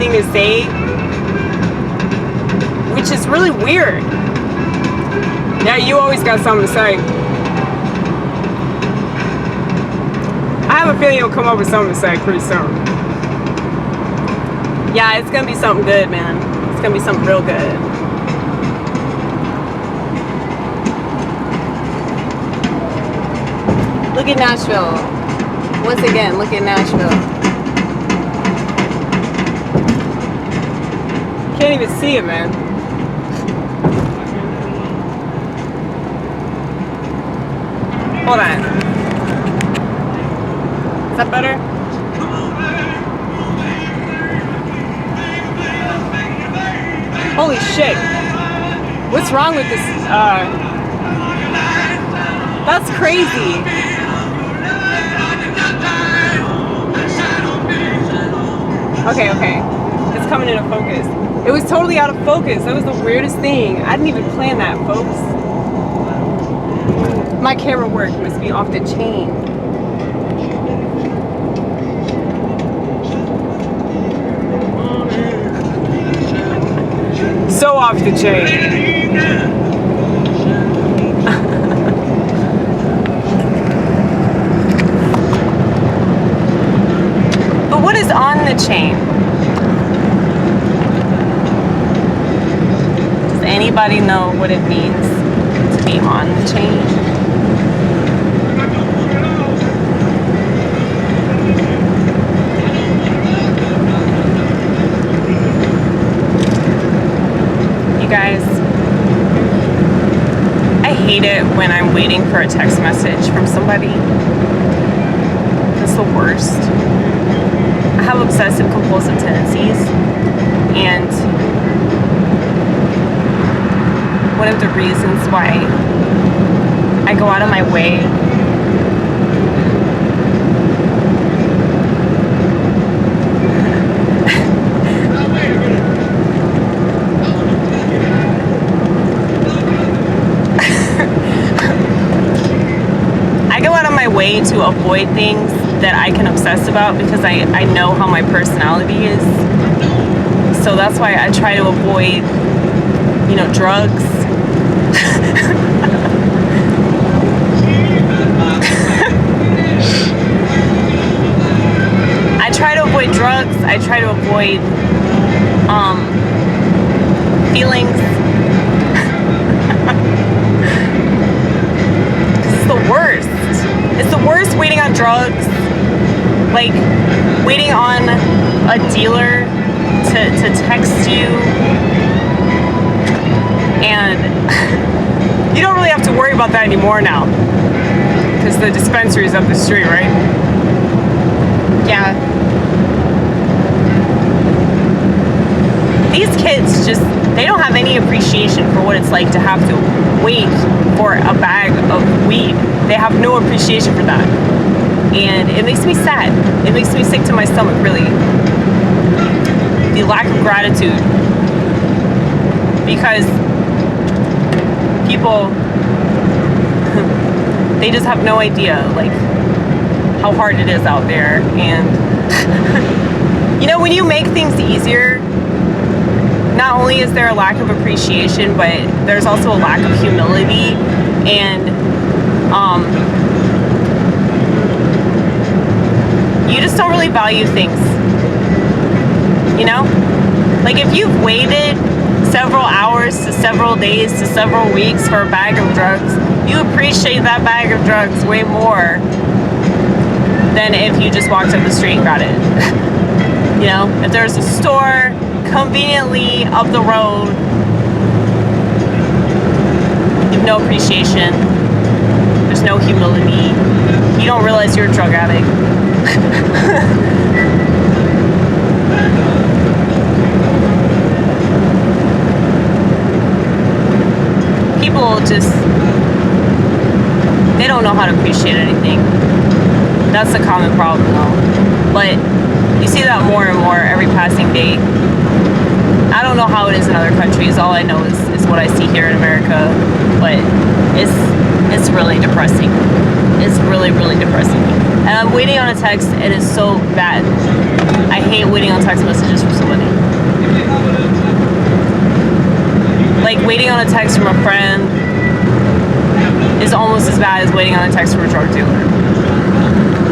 anything to say, which is really weird. Yeah, you always got something to say. I have a feeling you'll come up with something to say pretty soon. Yeah, it's gonna be something good, man. It's gonna be something real good. Look at Nashville. Once again, look at Nashville. Can't even see it, man. Hold on. Is that better? Holy shit. What's wrong with this? That's crazy. Okay. It's coming into focus. It was totally out of focus. That was the weirdest thing. I didn't even plan that, folks. My camera work must be off the chain. So off the chain. But what is on the chain? Does anybody know what it means to be on the chain? Guys, I hate it when I'm waiting for a text message from somebody. It's the worst. I have obsessive compulsive tendencies, and one of the reasons why I go out of my way to avoid things that I can obsess about, because I know how my personality is. So that's why I try to avoid, drugs. I try to avoid drugs. I try to avoid feelings. This is the worst. It's the worst waiting on drugs, like waiting on a dealer to text you, and you don't really have to worry about that anymore now, because the dispensary is up the street, right? Yeah. These kids they don't have any appreciation for what it's like to have to wait for a bag of weed. They have no appreciation for that. And it makes me sad. It makes me sick to my stomach, really. The lack of gratitude. Because people, they just have no idea, how hard it is out there. And, when you make things easier, not only is there a lack of appreciation, but there's also a lack of humility, and you just don't really value things, if you've waited several hours to several days to several weeks for a bag of drugs, you appreciate that bag of drugs way more than if you just walked up the street and got it. If there's a store conveniently up the road, you have no appreciation, there's no humility, you don't realize you're a drug addict. People they don't know how to appreciate anything. That's a common problem though, but you see that more and more every passing day. I don't know how it is in other countries. All I know is what I see here in America. But it's really depressing. It's really, really depressing. And I'm waiting on a text. It is so bad. I hate waiting on text messages from somebody. waiting on a text from a friend is almost as bad as waiting on a text from a drug dealer.